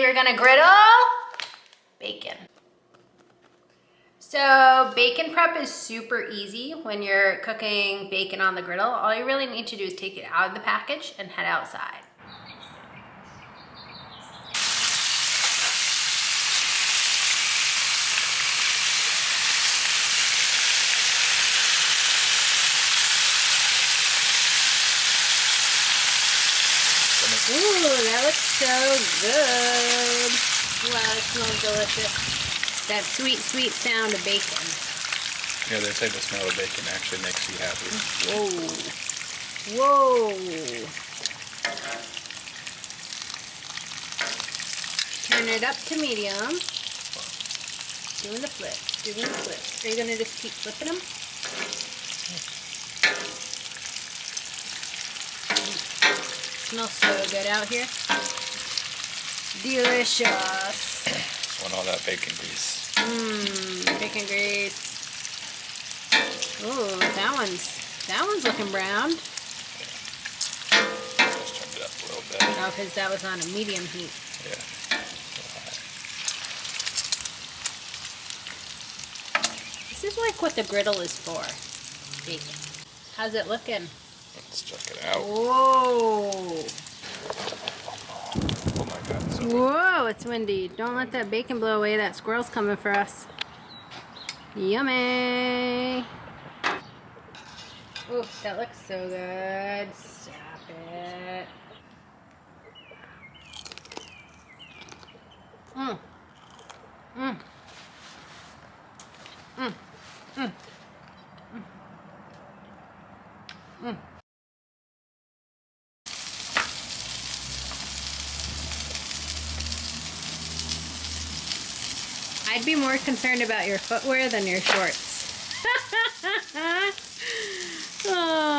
we're gonna griddle bacon. So bacon prep is super easy when you're cooking bacon on the griddle. All you really need to do is take it out of the package and head outside. Ooh, that looks so good. Wow, it smells delicious. That sweet, sweet sound of bacon. Yeah, they say the smell of bacon actually makes you happy. Whoa. Whoa. Turn it up to medium. Doing the flips, doing the flips. Are you gonna just keep flipping them? Smells so good out here. Delicious. Want all that bacon grease. Mmm, bacon grease. Ooh, that one's looking brown. Yeah. Just turned it up a little bit. Oh, because that was on a medium heat. Yeah. This is like what the griddle is for. Bacon. How's it looking? Let's check it out. Whoa. Oh my God. It's so Whoa, it's windy. Don't let that bacon blow away. That squirrel's coming for us. Yummy. Ooh, that looks so good. Stop it. Mmm. Mmm. Mmm. Mmm. Mmm. I'd be more concerned about your footwear than your shorts. Oh.